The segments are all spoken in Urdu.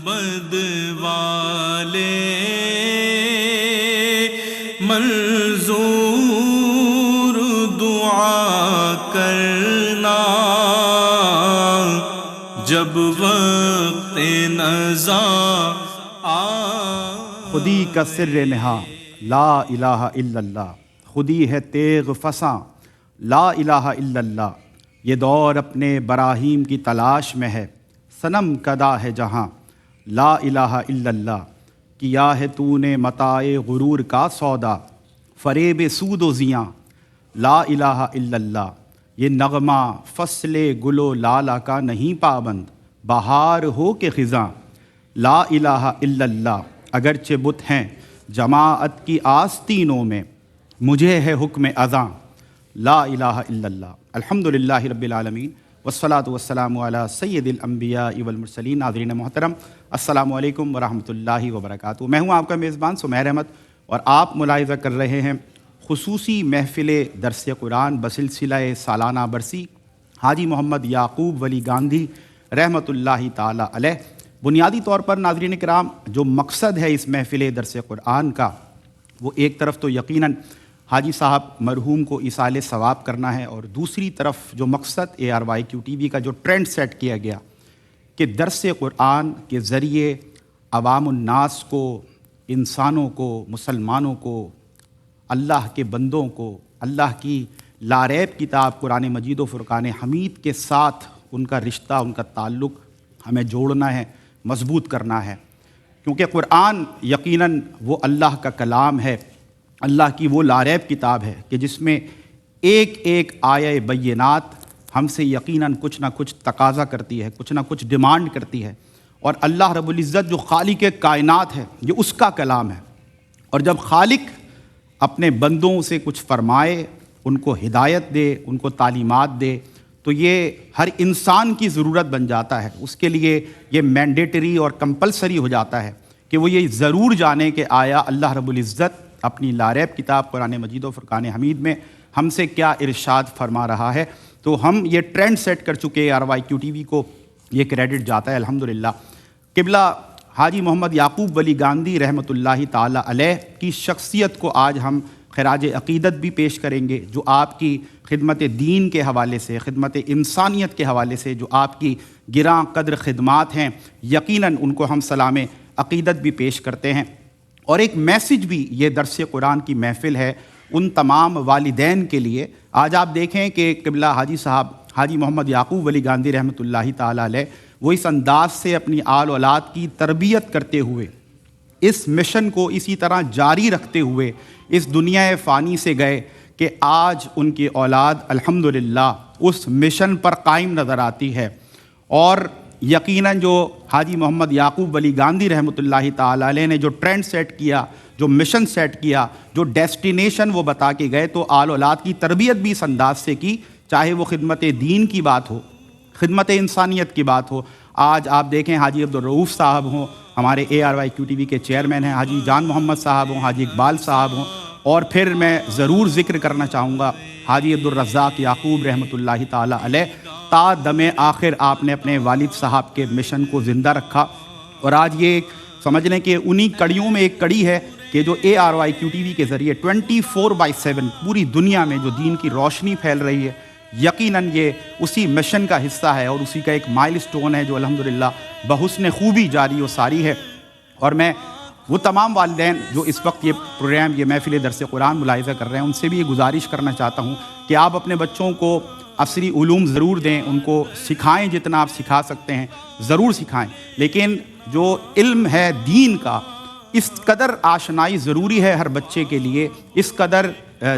بد والے منظور دعا کرنا جب وقت نزاع خودی کا سر نہا لا الہ الا اللہ، خودی ہے تیغ فساں لا الہ الا اللہ۔ یہ دور اپنے براہیم کی تلاش میں ہے، صنم کدا ہے جہاں لا الہ الا اللہ۔ کیا ہے تو نے متاع غرور کا سودا، فریب سود و زیاں لا الہ الا اللہ۔ یہ نغمہ فصل گل و لالہ کا نہیں پابند، بہار ہو کہ خزاں لا الہ الا اللہ۔ اگرچہ بت ہیں جماعت کی آستینوں میں، مجھے ہے حکم اذاں لا الہ الا اللہ۔ الحمدللہ رب العالمین والصلاة والسلام علی سید الانبیاء والمرسلین۔ ناظرین محترم، السلام علیکم ورحمۃ اللہ وبرکاتہ۔ میں ہوں آپ کا میزبان سمیر احمد، اور آپ ملاحظہ کر رہے ہیں خصوصی محفل درس قرآن بسلسلہ سالانہ برسی حاجی محمد یعقوب ولی گاندھی رحمۃ اللہ تعالی علیہ۔ بنیادی طور پر ناظرین کرام، جو مقصد ہے اس محفل درس قرآن کا، وہ ایک طرف تو یقیناً حاجی صاحب مرحوم کو ایصال ثواب کرنا ہے، اور دوسری طرف جو مقصد ARYQ TV کا جو ٹرینڈ سیٹ کیا گیا کہ درس قرآن کے ذریعے عوام الناس کو، انسانوں کو، مسلمانوں کو، اللہ کے بندوں کو اللہ کی لاریب کتاب قرآن مجید و فرقان حمید کے ساتھ ان کا رشتہ، ان کا تعلق ہمیں جوڑنا ہے، مضبوط کرنا ہے، کیونکہ قرآن یقیناً وہ اللہ کا کلام ہے، اللہ کی وہ لاریب کتاب ہے کہ جس میں ایک ایک آیہ بینات ہم سے یقیناً کچھ نہ کچھ تقاضا کرتی ہے، کچھ نہ کچھ ڈیمانڈ کرتی ہے، اور اللہ رب العزت جو خالق کائنات ہے یہ اس کا کلام ہے، اور جب خالق اپنے بندوں سے کچھ فرمائے، ان کو ہدایت دے، ان کو تعلیمات دے، تو یہ ہر انسان کی ضرورت بن جاتا ہے، اس کے لیے یہ مینڈیٹری اور کمپلسری ہو جاتا ہے کہ وہ یہ ضرور جانے کہ آیا اللہ رب العزت اپنی لاریب کتاب قرآن مجید و فرقان حمید میں ہم سے کیا ارشاد فرما رہا ہے۔ تو ہم یہ ٹرینڈ سیٹ کر چکے ARYQ TV کو یہ کریڈٹ جاتا ہے الحمدللہ۔ قبلہ حاجی محمد یعقوب ولی گاندھی رحمۃ اللہ تعالی علیہ کی شخصیت کو آج ہم خراج عقیدت بھی پیش کریں گے، جو آپ کی خدمت دین کے حوالے سے، خدمت انسانیت کے حوالے سے جو آپ کی گراں قدر خدمات ہیں، یقیناً ان کو ہم سلام عقیدت بھی پیش کرتے ہیں۔ اور ایک میسج بھی یہ درس قرآن کی محفل ہے ان تمام والدین کے لیے۔ آج آپ دیکھیں کہ قبلہ حاجی صاحب حاجی محمد یعقوب ولی گاندھی رحمۃ اللہ تعالی علیہ وہ اس انداز سے اپنی آل اولاد کی تربیت کرتے ہوئے، اس مشن کو اسی طرح جاری رکھتے ہوئے اس دنیا فانی سے گئے کہ آج ان کی اولاد الحمدللہ اس مشن پر قائم نظر آتی ہے۔ اور یقیناً جو حاجی محمد یعقوب ولی گاندھی رحمۃ اللہ تعالی علیہ نے جو ٹرینڈ سیٹ کیا، جو مشن سیٹ کیا، جو ڈیسٹینیشن وہ بتا کے گئے، تو آل اولاد کی تربیت بھی اس انداز سے کی، چاہے وہ خدمت دین کی بات ہو، خدمت انسانیت کی بات ہو۔ آج آپ دیکھیں حاجی عبدالرؤوف صاحب ہوں، ہمارے ARYQ TV کے چیئرمین ہیں، حاجی جان محمد صاحب ہوں، حاجی اقبال صاحب ہوں، اور پھر میں ضرور ذکر کرنا چاہوں گا حاجی عبدالرزاق یعقوب رحمۃ اللہ تعالی علیہ۔ تا دم آخر آپ نے اپنے والد صاحب کے مشن کو زندہ رکھا، اور آج یہ سمجھ لیں کہ انہی کڑیوں میں ایک کڑی ہے کہ جو ARYQ TV کے ذریعے 24/7 پوری دنیا میں جو دین کی روشنی پھیل رہی ہے، یقیناً یہ اسی مشن کا حصہ ہے، اور اسی کا ایک مائل سٹون ہے جو الحمدللہ بحسن خوبی جاری و ساری ہے۔ اور میں وہ تمام والدین جو اس وقت یہ پروگرام، یہ محفل درس قرآن ملاحظہ کر رہے ہیں، ان سے بھی یہ گزارش کرنا چاہتا ہوں کہ آپ اپنے بچوں کو عصری علوم ضرور دیں، ان کو سکھائیں، جتنا آپ سکھا سکتے ہیں ضرور سکھائیں، لیکن جو علم ہے دین کا، اس قدر آشنائی ضروری ہے ہر بچے کے لیے، اس قدر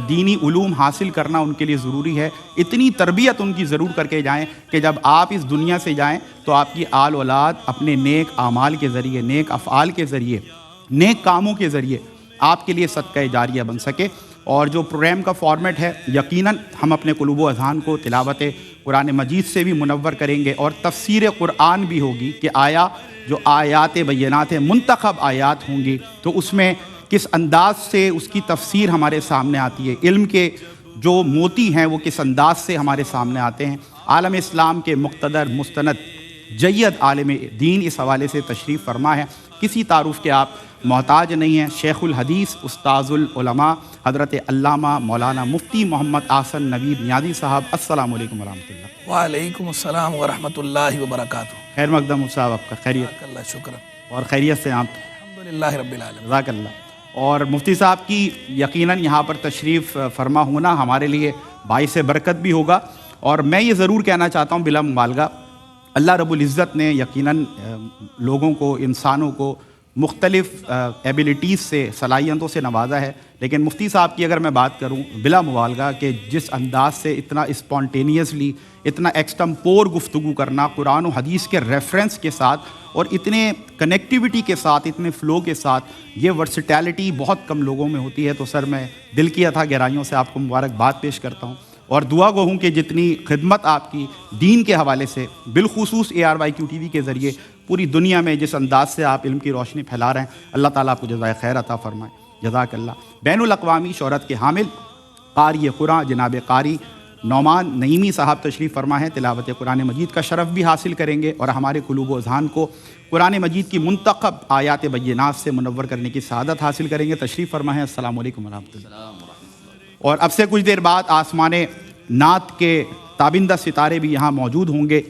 دینی علوم حاصل کرنا ان کے لیے ضروری ہے، اتنی تربیت ان کی ضرور کر کے جائیں کہ جب آپ اس دنیا سے جائیں تو آپ کی آل اولاد اپنے نیک اعمال کے ذریعے، نیک افعال کے ذریعے، نیک کاموں کے ذریعے آپ کے لیے صدقہ جاریہ بن سکے۔ اور جو پروگرام کا فارمیٹ ہے، یقیناً ہم اپنے قلوب و اذہان کو تلاوت قرآن مجید سے بھی منور کریں گے، اور تفسیر قرآن بھی ہوگی کہ آیا جو آیات بینات ہیں، منتخب آیات ہوں گی، تو اس میں کس انداز سے اس کی تفسیر ہمارے سامنے آتی ہے، علم کے جو موتی ہیں وہ کس انداز سے ہمارے سامنے آتے ہیں، عالم اسلام کے مقتدر مستند جید عالم دین اس حوالے سے تشریف فرما ہے. کسی تعارف کے آپ محتاج نہیں ہیں. شیخ الحدیث استاذ العلماء حضرت علامہ مولانا مفتی محمد احسن نوید نیازی صاحب، السلام علیکم ورحمۃ اللہ. وعلیکم السلام ورحمۃ اللہ وبرکاتہ. خیر مقدم مفتی صاحب، آپ کا خیریت؟ اللہ شکر، اور خیریت سے آپ؟ الحمدللہ رب العالمین. جزاک اللہ. اور مفتی صاحب کی یقیناً یہاں پر تشریف فرما ہونا ہمارے لیے باعث برکت بھی ہوگا. اور میں یہ ضرور کہنا چاہتا ہوں بلا مبالغہ، اللہ رب العزت نے یقیناً لوگوں کو، انسانوں کو مختلف ایبیلٹیز سے، صلاحیتوں سے نوازا ہے. لیکن مفتی صاحب کی اگر میں بات کروں بلا مبالغہ کہ جس انداز سے اتنا اسپونٹینیسلی، اتنا ایکسٹمپور گفتگو کرنا قرآن و حدیث کے ریفرنس کے ساتھ اور اتنے کنیکٹیوٹی کے ساتھ، اتنے فلو کے ساتھ، یہ ورسٹیلٹی بہت کم لوگوں میں ہوتی ہے. تو سر میں دل کی اتھا گہرائیوں سے آپ کو مبارکباد پیش کرتا ہوں اور دعا گو ہوں کہ جتنی خدمت آپ کی دین کے حوالے سے بالخصوص ARYQ TV کے ذریعے پوری دنیا میں جس انداز سے آپ علم کی روشنی پھیلا رہے ہیں، اللہ تعالیٰ آپ کو جزائے خیر عطا فرمائے. جزاک اللہ. بین الاقوامی شہرت کے حامل قاری قرآن جناب قاری نعمان نعیمی صاحب تشریف فرما ہے. تلاوت قرآن مجید کا شرف بھی حاصل کریں گے اور ہمارے قلوب و اذہان کو قرآن مجید کی منتخب آیات بینات سے منور کرنے کی سعادت حاصل کریں گے. تشریف فرما ہے. السلام علیکم ورحمۃ اللہ. اور اب سے کچھ دیر بعد آسمان نعت کے تابندہ ستارے بھی یہاں موجود ہوں گے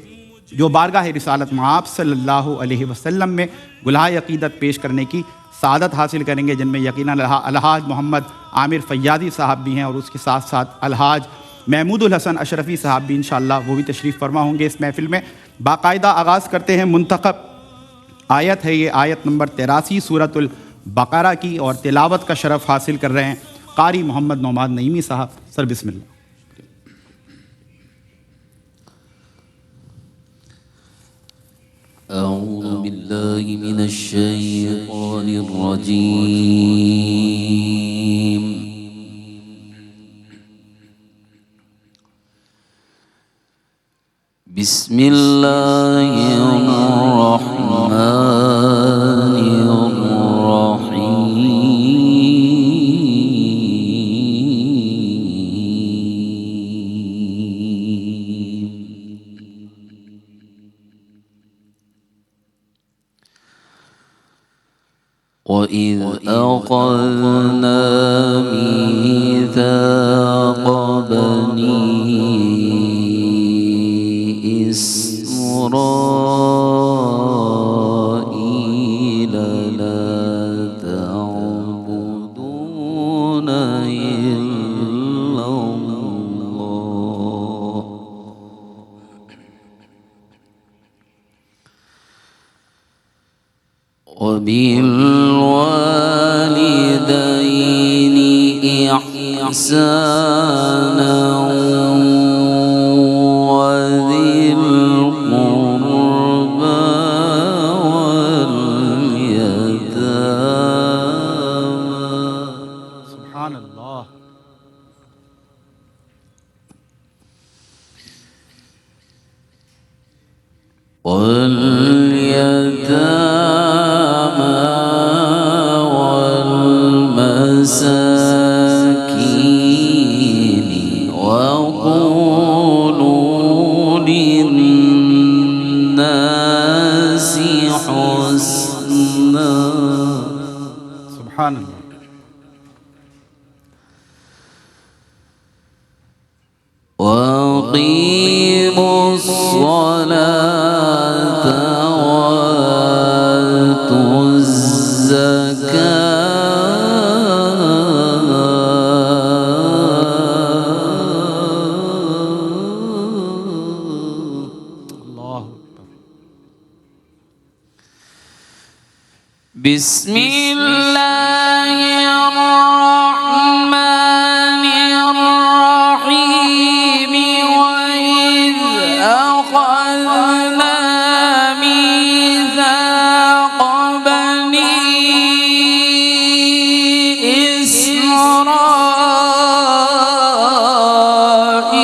جو بارگاہ رسالت مآب صلی اللہ علیہ وسلم میں گلہائے عقیدت پیش کرنے کی سعادت حاصل کریں گے، جن میں یقیناً الحاج محمد عامر فیاضی صاحب بھی ہیں اور اس کے ساتھ ساتھ الحاج محمود الحسن اشرفی صاحب بھی انشاءاللہ وہ بھی تشریف فرما ہوں گے اس محفل میں. باقاعدہ آغاز کرتے ہیں. منتخب آیت ہے یہ آیت نمبر 83 سورۃ البقرہ کی، اور تلاوت کا شرف حاصل کر رہے ہیں قاری محمد نعمان نعیمی صاحب. سر بسم اللہ. أعوذ بالله من الشيطان الرجيم. بسم الله الرحمن وَإِذْ أَخَذْنَا مِيثَاقَ بَنِي إِسْرَائِيلَ لَا تَعْبُدُونَ إِلَّا اللَّهَ وَبِالْوَالِدَيْنِ إِحْسَانًا وَذِي الْقُرْبَى وَالْيَتَامَى. سبحان اللہ. والمساكين وقولوا للناس حسنا. سبحان اللہ. وأقيموا الصلاة وآتوا الزكاة بسم الله الرحمن الرحيم. وإذ أخذنا ميثاق بني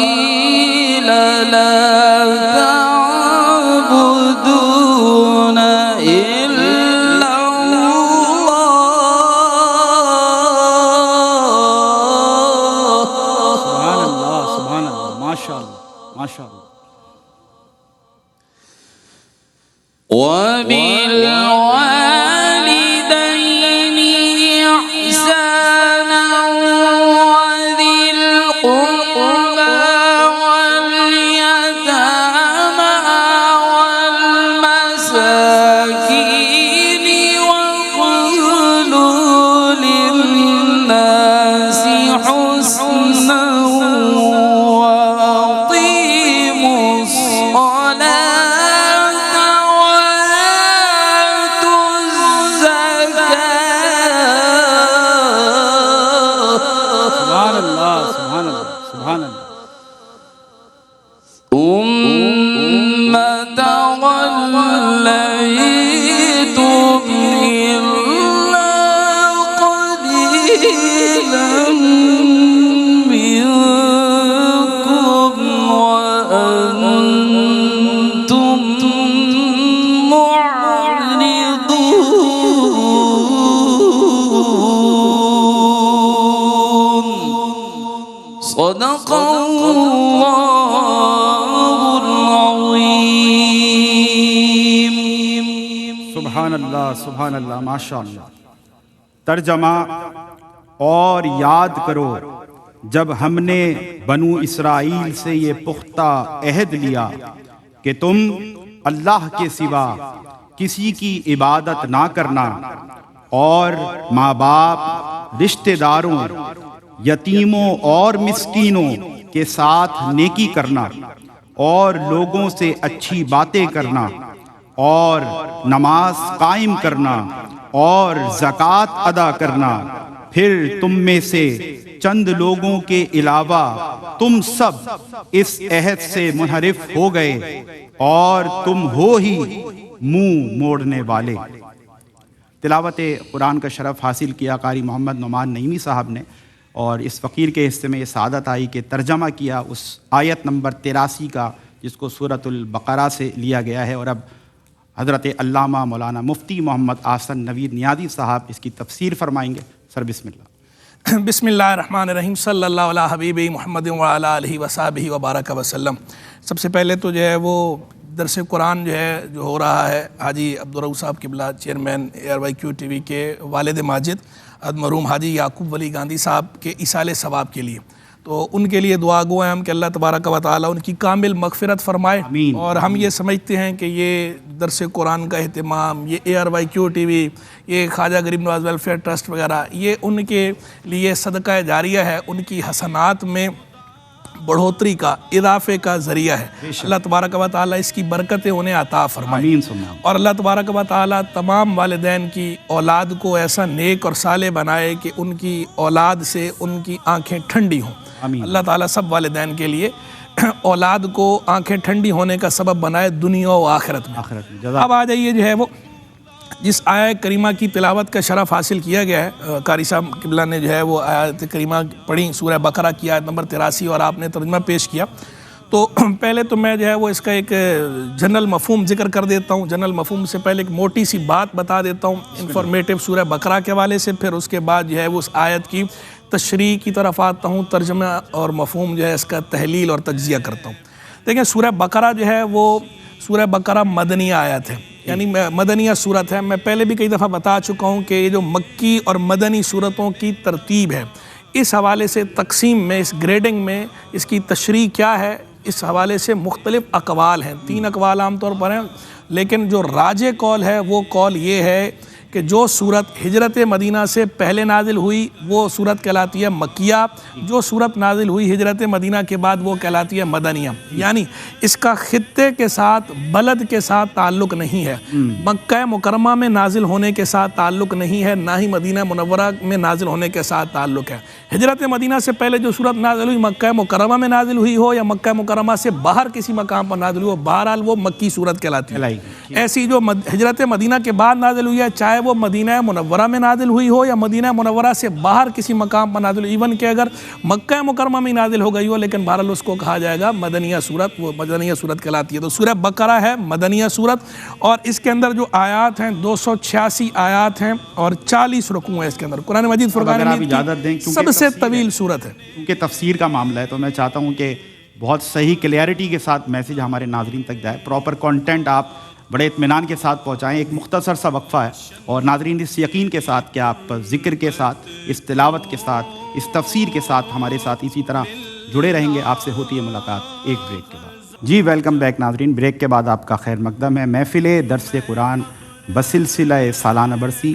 إسرائيل لا تعبدون إلا الله سبحان اللہ ماشاء اللہ۔ ترجمہ: اور یاد کرو جب ہم نے بنو اسرائیل سے یہ پختہ عہد لیا کہ تم اللہ کے سوا کسی کی عبادت نہ کرنا اور ماں باپ، رشتہ داروں، یتیموں اور مسکینوں کے ساتھ نیکی کرنا اور لوگوں سے اچھی باتیں کرنا اور نماز قائم کرنا اور زکوٰۃ ادا کرنا، پھر تم میں سے چند لوگوں کے علاوہ تم سب اس عہد سے منحرف ہو گئے اور تم ہو ہی منہ موڑنے والے۔ تلاوت قرآن کا شرف حاصل کیا قاری محمد نعمان نعیمی صاحب نے، اور اس فقیر کے حصے میں یہ سعادت آئی کہ ترجمہ کیا اس آیت نمبر 83 کا جس کو سورۃ البقرہ سے لیا گیا ہے، اور اب حضرت علامہ مولانا مفتی محمد احسن نوید نیازی صاحب اس کی تفسیر فرمائیں گے۔ سر بسم اللہ۔ بسم اللہ الرحمن الرحیم، صلی اللہ علیہ حبیب محمد وعلی آلہ وصحبہ وبارک وسلم۔ سب سے پہلے تو جو ہے وہ درس قرآن جو ہو رہا ہے حاجی عبدالرؤوف صاحب قبلہ چیئرمین ARYQ TV کے والد ماجد مرحوم حاجی یعقوب ولی گاندھی صاحب کے ایصال ثواب کے لیے، تو ان کے لیے دعا گو ہیں ہم کہ اللہ تبارک و تعالیٰ ان کی کامل مغفرت فرمائے۔ آمین۔ اور ہم یہ سمجھتے ہیں کہ یہ درس قرآن کا اہتمام، یہ ARYQ TV، یہ خواجہ غریب نواز ویلفیئر ٹرسٹ وغیرہ، یہ ان کے لیے صدقہ جاریہ ہے، ان کی حسنات میں بڑھوتری کا، اضافے کا ذریعہ ہے۔ اللہ تبارک و تعالیٰ اس کی برکتیں انہیں عطا فرمائے، اور اللہ تبارک و تعالیٰ تمام والدین کی اولاد کو ایسا نیک اور صالح بنائے کہ ان کی اولاد سے ان کی آنکھیں ٹھنڈی ہوں۔ اللہ تعالیٰ سب والدین کے لیے اولاد کو آنکھیں ٹھنڈی ہونے کا سبب بنائے دنیا و آخرت میں۔ اب آ جائیے جو ہے وہ جس آیت کریمہ کی تلاوت کا شرف حاصل کیا گیا ہے، قاری صاحب قبلہ نے جو ہے وہ آیت کریمہ پڑھی، سورہ بقرہ کی آیت نمبر 83، اور آپ نے ترجمہ پیش کیا۔ تو پہلے تو میں جو ہے وہ اس کا ایک جنرل مفہوم ذکر کر دیتا ہوں۔ جنرل مفہوم سے پہلے ایک موٹی سی بات بتا دیتا ہوں انفارمیٹیو سورہ بقرہ کے حوالے سے، پھر اس کے بعد جو ہے وہ اس آیت کی تشریح کی طرف آتا ہوں، ترجمہ اور مفہوم جو ہے اس کا تحلیل اور تجزیہ کرتا ہوں۔ دیکھیں سورہ بقرہ جو ہے وہ سورہ بقرہ مدنی آیت ہے، یعنی مدنیہ صورت ہے۔ میں پہلے بھی کئی دفعہ بتا چکا ہوں کہ یہ جو مکی اور مدنی صورتوں کی ترتیب ہے، اس حوالے سے تقسیم میں، اس گریڈنگ میں اس کی تشریح کیا ہے، اس حوالے سے مختلف اقوال ہیں۔ 3 اقوال عام طور پر ہیں، لیکن جو راجح قول ہے وہ قول یہ ہے کہ جو صورت ہجرت مدینہ سے پہلے نازل ہوئی وہ صورت کہلاتی ہے مکیہ، جو صورت نازل ہوئی ہجرت مدینہ کے بعد وہ کہلاتی ہے مدنیہ، یعنی اس کا خطے کے ساتھ، بلد کے ساتھ تعلق نہیں ہے، مکہ مکرمہ میں نازل ہونے کے ساتھ تعلق نہیں ہے، نہ ہی مدینہ منورہ میں نازل ہونے کے ساتھ تعلق ہے۔ ہجرت مدینہ سے پہلے جو صورت نازل ہوئی مکہ مکرمہ میں نازل ہوئی ہو یا مکہ مکرمہ سے باہر کسی مقام پر نازل ہوئی ہو، بہرحال وہ مکی صورت کہلاتی ہے۔ ایسی جو ہجرت مدینہ کے بعد نازل ہوئی ہے، چاہے وہ مدینہ منورہ میں نازل ہوئی ہو یا مدینہ منورہ سے باہر کسی مقام پر نازل ہوئی، ایون کہ اگر مکہ مکرمہ میں نازل ہو گئی ہو، لیکن بہرحال اس کو کہا جائے گا مدنیہ صورت، وہ مدنیہ صورت کہلاتی ہے۔ تو سورہ بقرہ ہے مدنیہ صورت، اور اس کے اندر جو آیات ہیں 286 آیات ہیں اور 40 رکوع ہیں اس کے اندر۔ قرآن مجید فرقان حمید کی سب سے طویل صورت ہے۔ کیونکہ تفسیر کا معاملہ ہے تو میں چاہتا ہوں کہ بہت صحیح کلیئرٹی کے ساتھ میسیج ہمارے ناظرین تک جائے، پراپر کانٹینٹ آپ بڑے اطمینان کے ساتھ پہنچائیں۔ ایک مختصر سا وقفہ ہے، اور ناظرین اس یقین کے ساتھ کہ آپ ذکر کے ساتھ، اس تلاوت کے ساتھ، اس تفسیر کے ساتھ ہمارے ساتھ اسی طرح جڑے رہیں گے۔ آپ سے ہوتی ہے ملاقات ایک بریک کے بعد۔ جی ویلکم بیک ناظرین، بریک کے بعد آپ کا خیر مقدم ہے۔ محفل درس قرآن بسلسلہ سالانہ برسی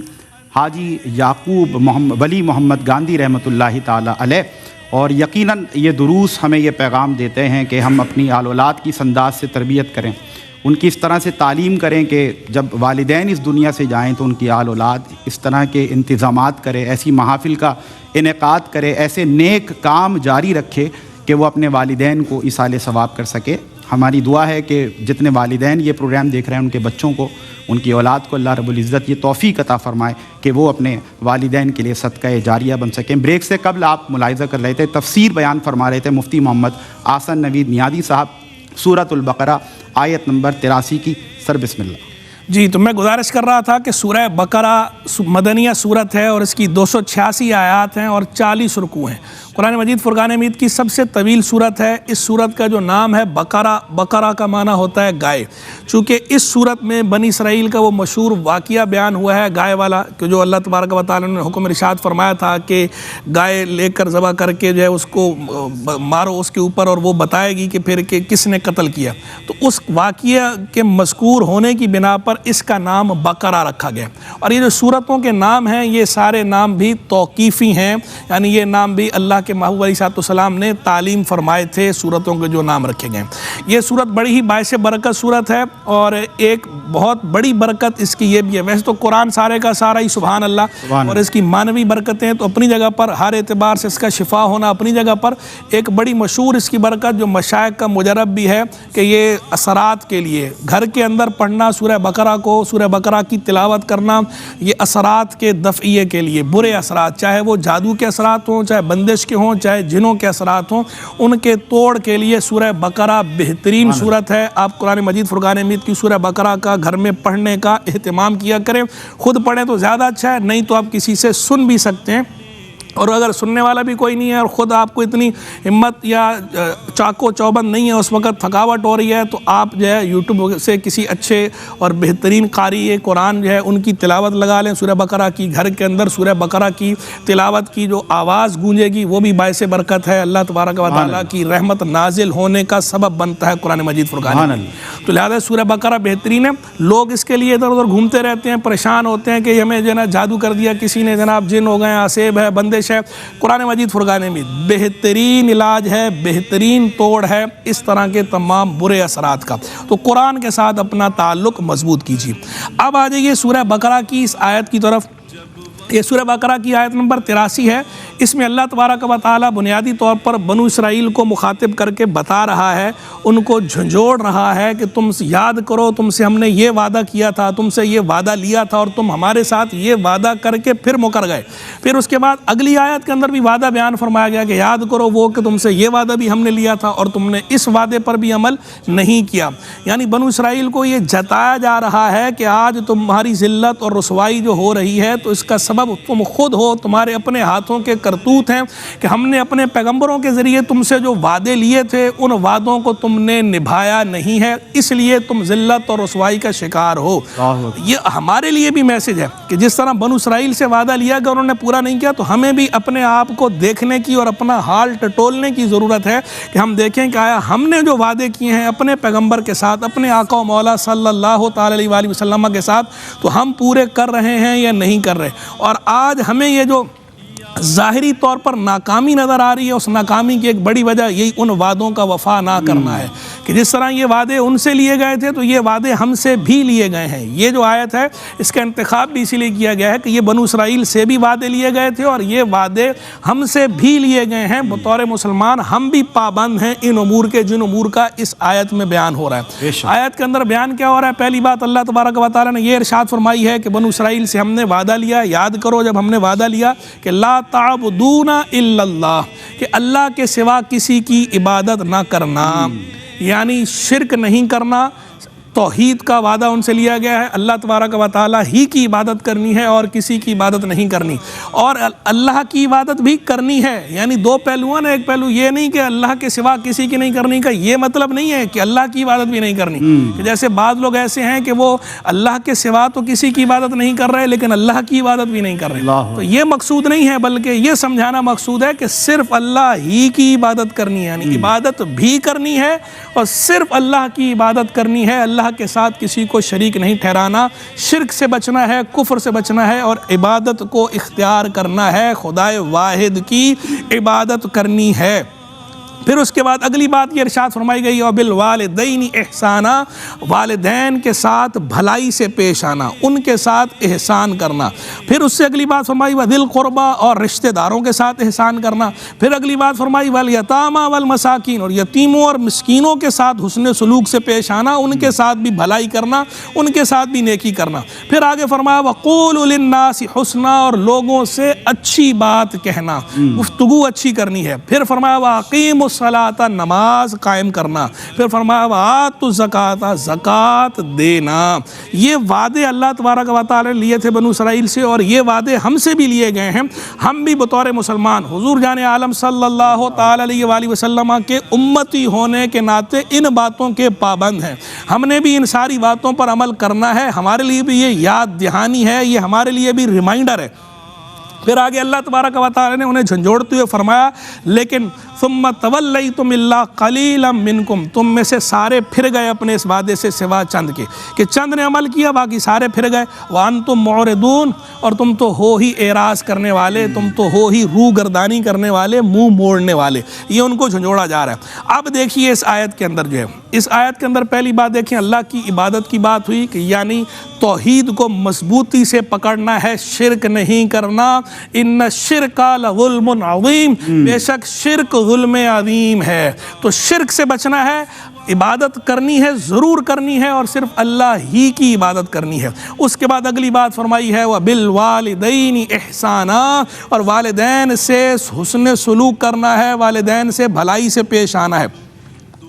حاجی یعقوب ولی محمد گاندھی رحمۃ اللہ تعالی علیہ، اور یقیناً یہ دروس ہمیں یہ پیغام دیتے ہیں کہ ہم اپنی آل اولاد کی اس انداز سے تربیت کریں، ان کی اس طرح سے تعلیم کریں کہ جب والدین اس دنیا سے جائیں تو ان کی آل اولاد اس طرح کے انتظامات کرے، ایسی محافل کا انعقاد کرے، ایسے نیک کام جاری رکھے کہ وہ اپنے والدین کو ایصال ثواب کر سکے۔ ہماری دعا ہے کہ جتنے والدین یہ پروگرام دیکھ رہے ہیں ان کے بچوں کو، ان کی اولاد کو اللہ رب العزت یہ توفیق عطا فرمائے کہ وہ اپنے والدین کے لیے صدقہ جاریہ بن سکیں۔ بریک سے قبل آپ ملاحظہ کر رہے تھے، تفسیر بیان فرما رہے تھے مفتی محمد احسن نوید نیازی صاحب، سورۃ البقرہ آیت نمبر 83 کی۔ سر بسم اللہ۔ جی تو میں گزارش کر رہا تھا کہ سورہ بقرہ مدنیہ صورت ہے اور اس کی 286 آیات ہیں اور 40 رکوع ہیں۔ قرآن مجید فرقان حمید کی سب سے طویل صورت ہے۔ اس صورت کا جو نام ہے بقرہ، بقرہ کا معنی ہوتا ہے گائے۔ چونکہ اس صورت میں بنی اسرائیل کا وہ مشہور واقعہ بیان ہوا ہے گائے والا، کہ جو اللہ تبارک و تعالیٰ نے حکم ارشاد فرمایا تھا کہ گائے لے کر ذبح کر کے جو ہے اس کو مارو اس کے اوپر، اور وہ بتائے گی کہ پھر کہ کس نے قتل کیا۔ تو اس واقعہ کے مذکور ہونے کی بنا پر اس کا نام بقرہ رکھا گیا۔ اور یہ جو صورتوں کے نام ہیں یہ سارے نام بھی توقیفی ہیں، یعنی یہ نام بھی اللہ کے محبوب علیہ السلام نے تعلیم فرمائے تھے صورتوں کے جو نام رکھے گئے۔ یہ صورت بڑی ہی باعث برکت صورت ہے، اور ایک بہت بڑی برکت اس کی یہ بھی ہے، ویسے تو قرآن سارے کا سارا ہی سبحان اللہ، اور اس کی معنوی برکتیں تو اپنی جگہ پر، ہر اعتبار سے اس کا شفا ہونا اپنی جگہ پر، ایک بڑی مشہور اس کی برکت جو مشائخ کا مجرب بھی ہے کہ یہ اثرات کے لیے گھر کے اندر پڑھنا سورہ بقرہ کو، سورہ بقرہ کی تلاوت کرنا، یہ اثرات کے دفعیے کے لیے، برے اثرات چاہے وہ جادو کے اثرات ہوں، چاہے بندش کے ہوں، چاہے جنوں کے اثرات ہوں، ان کے توڑ کے لیے سورہ بقرہ بہترین صورت ہے۔ آپ قرآن مجید فرقان حمید کی سورہ بقرہ کا گھر میں پڑھنے کا اہتمام کیا کریں، خود پڑھیں تو زیادہ اچھا ہے، نہیں تو آپ کسی سے سن بھی سکتے ہیں، اور اگر سننے والا بھی کوئی نہیں ہے اور خود آپ کو اتنی ہمت یا چاقو چوبند نہیں ہے، اس وقت تھکاوٹ ہو رہی ہے، تو آپ جو ہے یوٹیوب سے کسی اچھے اور بہترین قاری قرآن جو ہے ان کی تلاوت لگا لیں سورہ بقرہ کی، گھر کے اندر سورہ بقرہ کی تلاوت کی جو آواز گونجے گی وہ بھی باعث برکت ہے، اللہ تبارک و تعالیٰ کی رحمت نازل ہونے کا سبب بنتا ہے قرآن مجید فرقان۔ تو لہذا سورہ بقرہ بہترین ہے۔ لوگ اس کے لیے ادھر ادھر گھومتے رہتے ہیں، پریشان ہوتے ہیں کہ ہمیں جو ہے نا جادو کر دیا کسی نے، جناب جن ہو گئے، عصیب ہے، بندش ہے۔ قرآن مجید فرقان حمید بہترین علاج ہے، بہترین توڑ ہے اس طرح کے تمام برے اثرات کا۔ تو قرآن کے ساتھ اپنا تعلق مضبوط کیجیے۔ اب آ جائیے سورہ بقرہ کی اس آیت کی طرف۔ یہ سورہ بقرہ کی آیت نمبر 83 ہے۔ اس میں اللہ تبارک و تعالیٰ بنیادی طور پر بنو اسرائیل کو مخاطب کر کے بتا رہا ہے، ان کو جھنجھوڑ رہا ہے کہ تم یاد کرو، تم سے ہم نے یہ وعدہ کیا تھا، تم سے یہ وعدہ لیا تھا، اور تم ہمارے ساتھ یہ وعدہ کر کے پھر مکر گئے۔ پھر اس کے بعد اگلی آیت کے اندر بھی وعدہ بیان فرمایا گیا کہ یاد کرو وہ کہ تم سے یہ وعدہ بھی ہم نے لیا تھا اور تم نے اس وعدے پر بھی عمل نہیں کیا۔ یعنی بنو اسرائیل کو یہ جتایا جا رہا ہے کہ آج تمہاری ذلت اور رسوائی جو ہو رہی ہے تو اس کا سبب تم خود ہو، تمہارے اپنے ہاتھوں کے کرتوت ہیں کہ ہم نے اپنے پیغمبروں کے ذریعے تم سے جو وعدے لیے تھے ان وعدوں کو تم نے نبھایا نہیں ہے، اس لیے تم ذلت اور رسوائی کا شکار ہو۔ یہ ہمارے لیے بھی میسج ہے کہ جس طرح بنو اسرائیل سے وعدہ لیا کہ انہوں نے پورا نہیں کیا، تو ہمیں بھی اپنے آپ کو دیکھنے کی اور اپنا حال ٹٹولنے کی ضرورت ہے کہ ہم دیکھیں کہ آیا ہم نے جو وعدے کیے ہیں اپنے پیغمبر کے ساتھ، اپنے آقا و مولا صلی اللہ تعالی علیہ وآلہ وسلم کے ساتھ، تو ہم پورے کر رہے ہیں یا نہیں کر رہے۔ اور آج ہمیں یہ جو ظاہری طور پر ناکامی نظر آ رہی ہے، اس ناکامی کی ایک بڑی وجہ یہی ان وعدوں کا وفا نہ کرنا ہے کہ جس طرح یہ وعدے ان سے لیے گئے تھے تو یہ وعدے ہم سے بھی لیے گئے ہیں۔ یہ جو آیت ہے اس کا انتخاب بھی اسی لیے کیا گیا ہے کہ یہ بنو اسرائیل سے بھی وعدے لیے گئے تھے اور یہ وعدے ہم سے بھی لیے گئے ہیں۔ بطور مسلمان ہم بھی پابند ہیں ان امور کے جن امور کا اس آیت میں بیان ہو رہا ہے۔ آیت کے اندر بیان کیا ہو رہا ہے؟ پہلی بات اللہ تبارک و تعالیٰ نے یہ ارشاد فرمائی ہے کہ بنو اسرائیل سے ہم نے وعدہ لیا، یاد کرو جب ہم نے وعدہ لیا کہ لا تعبدون الا اللہ، کہ اللہ کے سوا کسی کی عبادت نہ کرنا، یعنی شرک نہیں کرنا۔ توحید کا وعدہ ان سے لیا گیا ہے، اللہ تبارک و تعالیٰ ہی کی عبادت کرنی ہے اور کسی کی عبادت نہیں کرنی، اور اللہ کی عبادت بھی کرنی ہے۔ یعنی دو پہلو ہیں، ایک پہلو یہ نہیں کہ اللہ کے سوا کسی کی نہیں کرنی کا یہ مطلب نہیں ہے کہ اللہ کی عبادت بھی نہیں کرنی، کہ جیسے بعض لوگ ایسے ہیں کہ وہ اللہ کے سوا تو کسی کی عبادت نہیں کر رہے لیکن اللہ کی عبادت بھی نہیں کر رہے۔ تو یہ مقصود نہیں ہے، بلکہ یہ سمجھانا مقصود ہے کہ صرف اللہ ہی کی عبادت کرنی ہے، یعنی عبادت بھی کرنی ہے اور صرف اللہ کی عبادت کرنی ہے، اللہ کے ساتھ کسی کو شریک نہیں ٹھہرانا، شرک سے بچنا ہے، کفر سے بچنا ہے، اور عبادت کو اختیار کرنا ہے، خدائے واحد کی عبادت کرنی ہے۔ پھر اس کے بعد اگلی بات یہ ارشاد فرمائی گئی وبالوالدین احسانا، والدین کے ساتھ بھلائی سے پیش آنا، ان کے ساتھ احسان کرنا۔ پھر اس سے اگلی بات فرمائی وذل قربا، اور رشتہ داروں کے ساتھ احسان کرنا۔ پھر اگلی بات فرمائی والیتامی والمساکین، اور یتیموں اور مسکینوں کے ساتھ حسن سلوک سے پیش آنا، ان کے ساتھ بھی بھلائی کرنا، ان کے ساتھ بھی نیکی کرنا۔ پھر آگے فرمایا وقولوا للناس حسنا، اور لوگوں سے اچھی بات کہنا، گفتگو اچھی کرنی ہے۔ پھر فرمایا واقیموا الصلاۃ نماز قائم کرنا، پھر فرمایا وآتوا الزکاۃ زکوٰۃ دینا۔ یہ وعدے اللہ تبارک و تعالی نے لیے تھے بنو اسرائیل سے، اور یہ وعدے ہم سے بھی لیے گئے ہیں۔ ہم بھی بطور مسلمان حضور جان عالم صلی اللہ تعالی علیہ وآلہ وسلم کے امتی ہونے کے ناطے ان باتوں کے پابند ہیں۔ ہم نے بھی ان ساری باتوں پر عمل کرنا ہے، ہمارے لیے بھی یہ یاد دہانی ہے، یہ ہمارے لیے بھی ریمائنڈر ہے۔ پھر آگے اللہ تبارک و تعالی نے انہیں جھنجھوڑتے ہوئے فرمایا لیکن ثم تولیتم الا قلیلا منکم، تم میں سے سارے پھر گئے اپنے اس وعدے سے سوا چند کے، کہ چند نے عمل کیا باقی سارے پھر گئے۔ وانتم معرضون، اور تم تو ہو ہی اعراض کرنے والے، تم تو ہو ہی روح گردانی کرنے والے، منہ موڑنے والے۔ یہ ان کو جھنجھوڑا جا رہا ہے۔ اب دیکھیے اس آیت کے اندر جو ہے، اس آیت کے اندر پہلی بات دیکھیں اللہ کی عبادت کی بات ہوئی کہ یعنی توحید کو مضبوطی سے پکڑنا ہے، شرک نہیں کرنا۔ ان الشرک لظلم عظیم، بے شک شرک ظلم عظیم ہے۔ تو شرک سے بچنا ہے، عبادت کرنی ہے، ضرور کرنی ہے، اور صرف اللہ ہی کی عبادت کرنی ہے۔ اس کے بعد اگلی بات فرمائی ہے وَبِالْوَالِدَيْنِ احسانا، اور والدین سے حسن سلوک کرنا ہے، والدین سے بھلائی سے پیش آنا ہے۔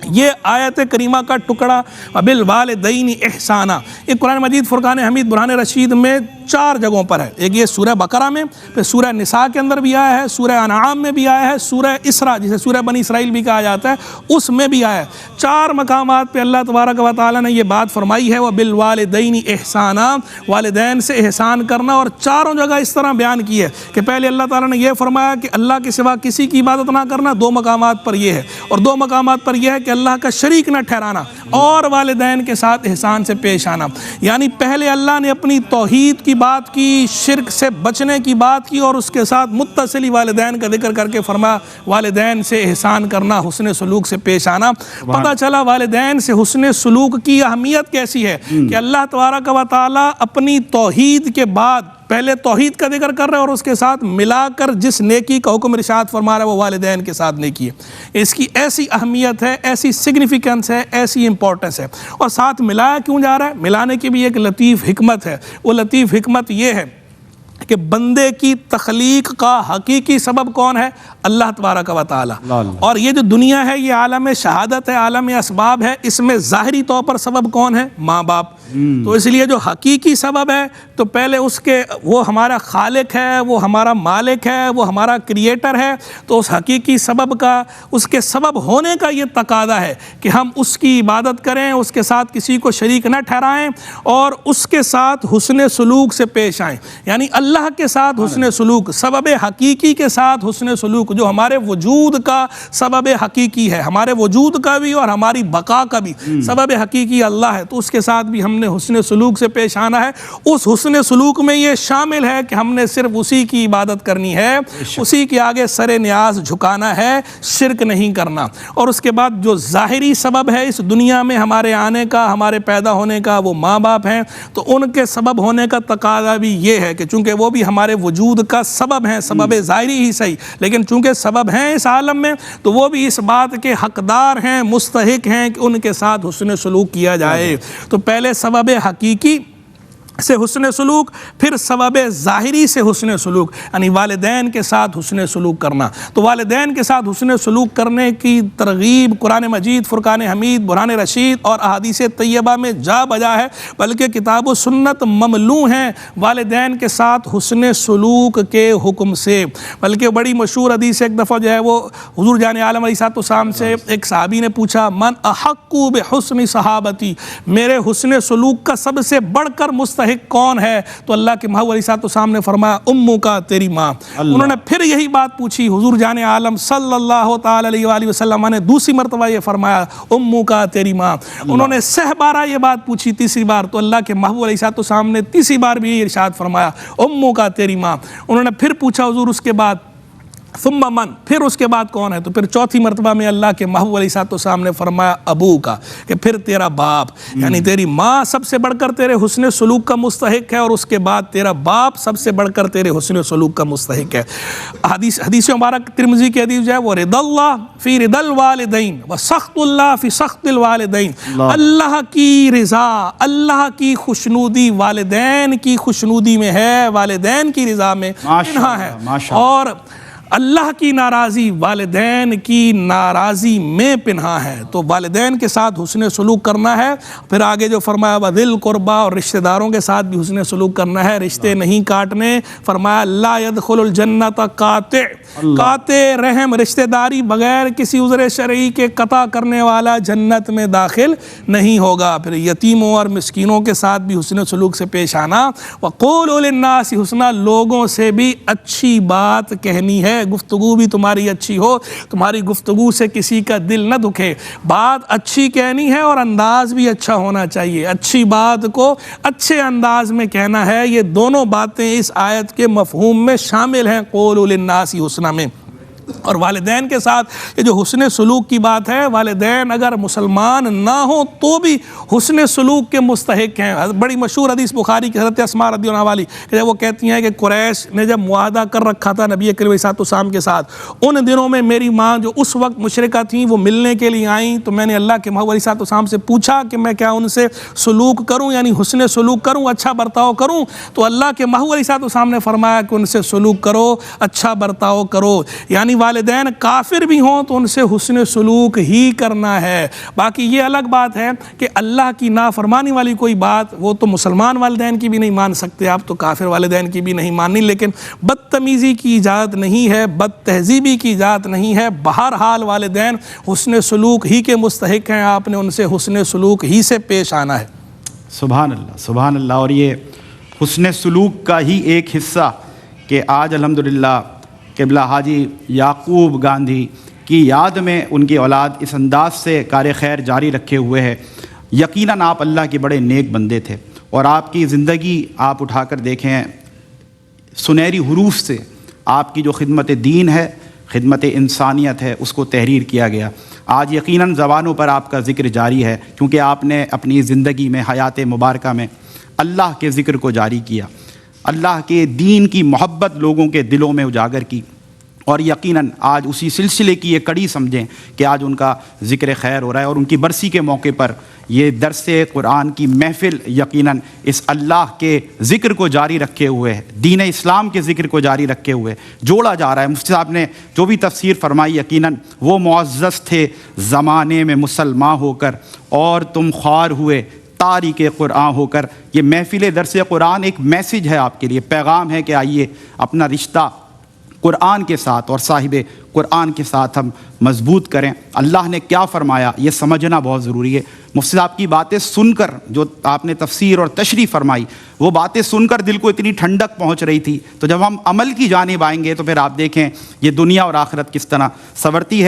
یہ آیت کریمہ کا ٹکڑا وَبِالْوَالِدَيْنِ احسانا، یہ قرآن مجید فرقان حمید برہان رشید میں 4 جگہوں پر ہے۔ ایک یہ سورہ بقرہ میں، پھر سورہ نساء کے اندر بھی آیا ہے، سورہ انعام میں بھی آیا ہے، سورہ اسراء جسے سورہ بنی اسرائیل بھی کہا جاتا ہے اس میں بھی آیا ہے۔ 4 مقامات پہ اللہ تبارک و تعالی نے یہ بات فرمائی ہے وَبِالْوَالِدَيْنِ احسانا، والدین سے احسان کرنا، اور چاروں جگہ اس طرح بیان کی ہے کہ پہلے اللہ تعالی نے یہ فرمایا کہ اللہ کے سوا کسی کی عبادت نہ کرنا، 2 مقامات پر یہ ہے، اور 2 مقامات پر یہ ہے کہ اللہ کا شریک نہ ٹھہرانا، اور والدین کے ساتھ احسان سے پیش آنا۔ یعنی پہلے اللہ نے اپنی توحید کی بات کی، شرک سے بچنے کی بات کی، اور اس کے ساتھ متصلی والدین کا ذکر کر کے فرمایا والدین سے احسان کرنا، حسن سلوک سے پیش آنا۔ پتہ چلا والدین سے حسن سلوک کی اہمیت کیسی ہے کہ اللہ تبارک و تعالی اپنی توحید کے بعد پہلے توحید کا ذکر کر رہے ہیں، اور اس کے ساتھ ملا کر جس نیکی کا حکم ارشاد فرما رہا ہے وہ والدین کے ساتھ نیکی ہے۔ اس کی ایسی اہمیت ہے، ایسی سگنیفیکنس ہے، ایسی امپورٹنس ہے، اور ساتھ ملایا کیوں جا رہا ہے؟ ملانے کی بھی ایک لطیف حکمت ہے۔ وہ لطیف حکمت یہ ہے کہ بندے کی تخلیق کا حقیقی سبب کون ہے؟ اللہ تبارک و تعالی۔ اور یہ جو دنیا ہے یہ عالم شہادت ہے، عالم اسباب ہے، اس میں ظاہری طور پر سبب کون ہے؟ ماں باپ۔ تو اس لیے جو حقیقی سبب ہے تو پہلے اس کے وہ ہمارا خالق ہے، وہ ہمارا مالک ہے، وہ ہمارا کریٹر ہے، تو اس حقیقی سبب کا، اس کے سبب ہونے کا یہ تقاضا ہے کہ ہم اس کی عبادت کریں، اس کے ساتھ کسی کو شریک نہ ٹھہرائیں، اور اس کے ساتھ حسن سلوک سے پیش آئیں۔ یعنی اللہ کے ساتھ حسن سلوک، سبب حقیقی کے ساتھ حسن سلوک، جو ہمارے وجود کا سبب حقیقی ہے، ہمارے وجود کا بھی اور ہماری بقا کا بھی سبب حقیقی اللہ ہے، تو اس کے ساتھ بھی ہم نے حسن سلوک سے پیش آنا ہے۔ اس حسن سلوک میں یہ شامل ہے کہ ہم نے صرف اسی کی عبادت کرنی ہے، اسی کے آگے سر نیاز جھکانا ہے، شرک نہیں کرنا۔ اور اس کے بعد جو ظاہری سبب ہے اس دنیا میں ہمارے آنے کا، ہمارے پیدا ہونے کا، وہ ماں باپ ہیں، تو ان کے سبب ہونے کا تقاضا بھی یہ ہے کہ چونکہ وہ بھی ہمارے وجود کا سبب ہیں، سبب ظاہری ہی صحیح، لیکن چونکہ سبب ہیں اس عالم میں تو وہ بھی اس بات کے حقدار ہیں، مستحق ہیں کہ ان کے ساتھ حسن سلوک کیا جائے۔ تو پہلے سبب حقیقی سے حسن سلوک، پھر سبب ظاہری سے حسن سلوک، یعنی والدین کے ساتھ حسن سلوک کرنا۔ تو والدین کے ساتھ حسن سلوک کرنے کی ترغیب قرآن مجید، فرقان حمید، برہان رشید اور احادیث طیبہ میں جا بجا ہے، بلکہ کتاب و سنت مملو ہیں والدین کے ساتھ حسن سلوک کے حکم سے۔ بلکہ بڑی مشہور حدیث ایک دفعہ جو ہے وہ حضور جان عالم علیہ السلام سے ایک صحابی نے پوچھا من احق بحسن صحابتی، میرے حسن سلوک کا سب سے بڑھ کر مستحق کون ہے؟ تو اللہ کے محبوب علیہ السلام نے فرمایا امو کا، تیری ماں۔ انہوں نے پھر یہی بات پوچھی، حضور جان عالم صلی اللہ تعالی علیہ وآلہ وسلم نے دوسری مرتبہ یہ فرمایا امو کا، تیری ماں۔ انہوں نے 6 بار یہ بات پوچھی، تیسری بار تو اللہ کے محبوب علیہ السلام نے تیسری بار بھی ارشاد فرمایا امو کا، تیری ماں۔ انہوں نے پھر پوچھا حضور اس کے بعد ثم من، پھر اس کے بعد کون ہے؟ تو پھر چوتھی مرتبہ میں اللہ کے محبوب علیہ السلام نے فرمایا ابو کا، کہ پھر تیرا باپ، یعنی تیری ماں سب سے بڑھ کر تیرے حسن سلوک کا مستحق ہے، اور اس کے بعد تیرا باپ سب سے بڑھ کر تیرے حسن سلوک کا مستحق ہے۔ حدیث مبارک ترمذی کی حدیث جو ہے وہ رضا اللہ فی رضا الوالدین و سخط اللہ فی سخط الوالدین، اللہ کی رضا، اللہ کی خوشنودی والدین کی خوشنودی میں ہے، والدین کی رضا میں تنہا ہے، اور اللہ کی ناراضی والدین کی ناراضی میں پنہاں ہے، تو والدین کے ساتھ حسن سلوک کرنا ہے۔ پھر آگے جو فرمایا وذل قربا، اور رشتہ داروں کے ساتھ بھی حسن سلوک کرنا ہے، رشتے نہیں کاٹنے۔ فرمایا لا يدخل الجنت قاطع، قاطع رحم رشتہ داری بغیر کسی عذر شرعی کے قطع کرنے والا جنت میں داخل نہیں ہوگا۔ پھر یتیموں اور مسکینوں کے ساتھ بھی حسن سلوک سے پیش آنا۔ وقولوا للناس حسنا، لوگوں سے بھی اچھی بات کہنی ہے، گفتگو بھی تمہاری اچھی ہو، تمہاری گفتگو سے کسی کا دل نہ دکھے، بات اچھی کہنی ہے اور انداز بھی اچھا ہونا چاہیے، اچھی بات کو اچھے انداز میں کہنا ہے۔ یہ دونوں باتیں اس آیت کے مفہوم میں شامل ہیں، قولوا للناس حسنا میں۔ اور والدین کے ساتھ یہ جو حسن سلوک کی بات ہے، والدین اگر مسلمان نہ ہوں تو بھی حسن سلوک کے مستحق ہیں۔ بڑی مشہور حدیث بخاری کی حضرت اسماء رضی اللہ عنہا والی کہ جب وہ کہتی ہیں کہ قریش نے جب معاہدہ کر رکھا تھا نبی کریم صلی اللہ علیہ وسلم کے ساتھ، ان دنوں میں میری ماں جو اس وقت مشرکہ تھیں وہ ملنے کے لیے آئیں، تو میں نے اللہ کے محبوب علیہ السلام سے پوچھا کہ میں کیا ان سے سلوک کروں، یعنی حسن سلوک کروں، اچھا برتاؤ کروں؟ تو اللہ کے محبوب علیہ السلام نے فرمایا کہ ان سے سلوک کرو، اچھا برتاؤ کرو۔ یعنی والدین کافر بھی ہوں تو ان سے حسن سلوک ہی کرنا ہے۔ باقی یہ الگ بات ہے کہ اللہ کی نافرمانی والی کوئی بات وہ تو مسلمان والدین کی بھی نہیں مان سکتے آپ، تو کافر والدین کی بھی نہیں ماننی، لیکن بدتمیزی کی اجازت نہیں ہے، بد تہذیبی کی اجازت نہیں ہے۔ بہرحال والدین حسن سلوک ہی کے مستحق ہیں، آپ نے ان سے حسن سلوک ہی سے پیش آنا ہے۔ سبحان اللہ، سبحان اللہ۔ اور یہ حسن سلوک کا ہی ایک حصہ کہ آج الحمدللہ قبلہ حاجی یعقوب گاندھی کی یاد میں ان کی اولاد اس انداز سے کار خیر جاری رکھے ہوئے ہے۔ یقیناً آپ اللہ کے بڑے نیک بندے تھے، اور آپ کی زندگی آپ اٹھا کر دیکھیں، سنہری حروف سے آپ کی جو خدمت دین ہے، خدمت انسانیت ہے، اس کو تحریر کیا گیا۔ آج یقیناً زبانوں پر آپ کا ذکر جاری ہے، کیونکہ آپ نے اپنی زندگی میں، حیات مبارکہ میں اللہ کے ذکر کو جاری کیا، اللہ کے دین کی محبت لوگوں کے دلوں میں اجاگر کی، اور یقیناً آج اسی سلسلے کی یہ کڑی سمجھیں کہ آج ان کا ذکر خیر ہو رہا ہے، اور ان کی برسی کے موقع پر یہ درس قرآن کی محفل یقیناً اس اللہ کے ذکر کو جاری رکھے ہوئے ہے، دین اسلام کے ذکر کو جاری رکھے ہوئے جوڑا جا رہا ہے۔ مفتی صاحب نے جو بھی تفسیر فرمائی، یقیناً وہ معزز تھے زمانے میں مسلمان ہو کر، اور تم خوار ہوئے تاریک قرآن ہو کر۔ یہ محفل درس قرآن ایک میسج ہے آپ کے لیے، پیغام ہے کہ آئیے اپنا رشتہ قرآن کے ساتھ اور صاحب قرآن کے ساتھ ہم مضبوط کریں۔ اللہ نے کیا فرمایا یہ سمجھنا بہت ضروری ہے۔ مفتی صاحب کی باتیں سن کر، جو آپ نے تفسیر اور تشریح فرمائی، وہ باتیں سن کر دل کو اتنی ٹھنڈک پہنچ رہی تھی، تو جب ہم عمل کی جانب آئیں گے تو پھر آپ دیکھیں یہ دنیا اور آخرت کس طرح سنورتی ہے۔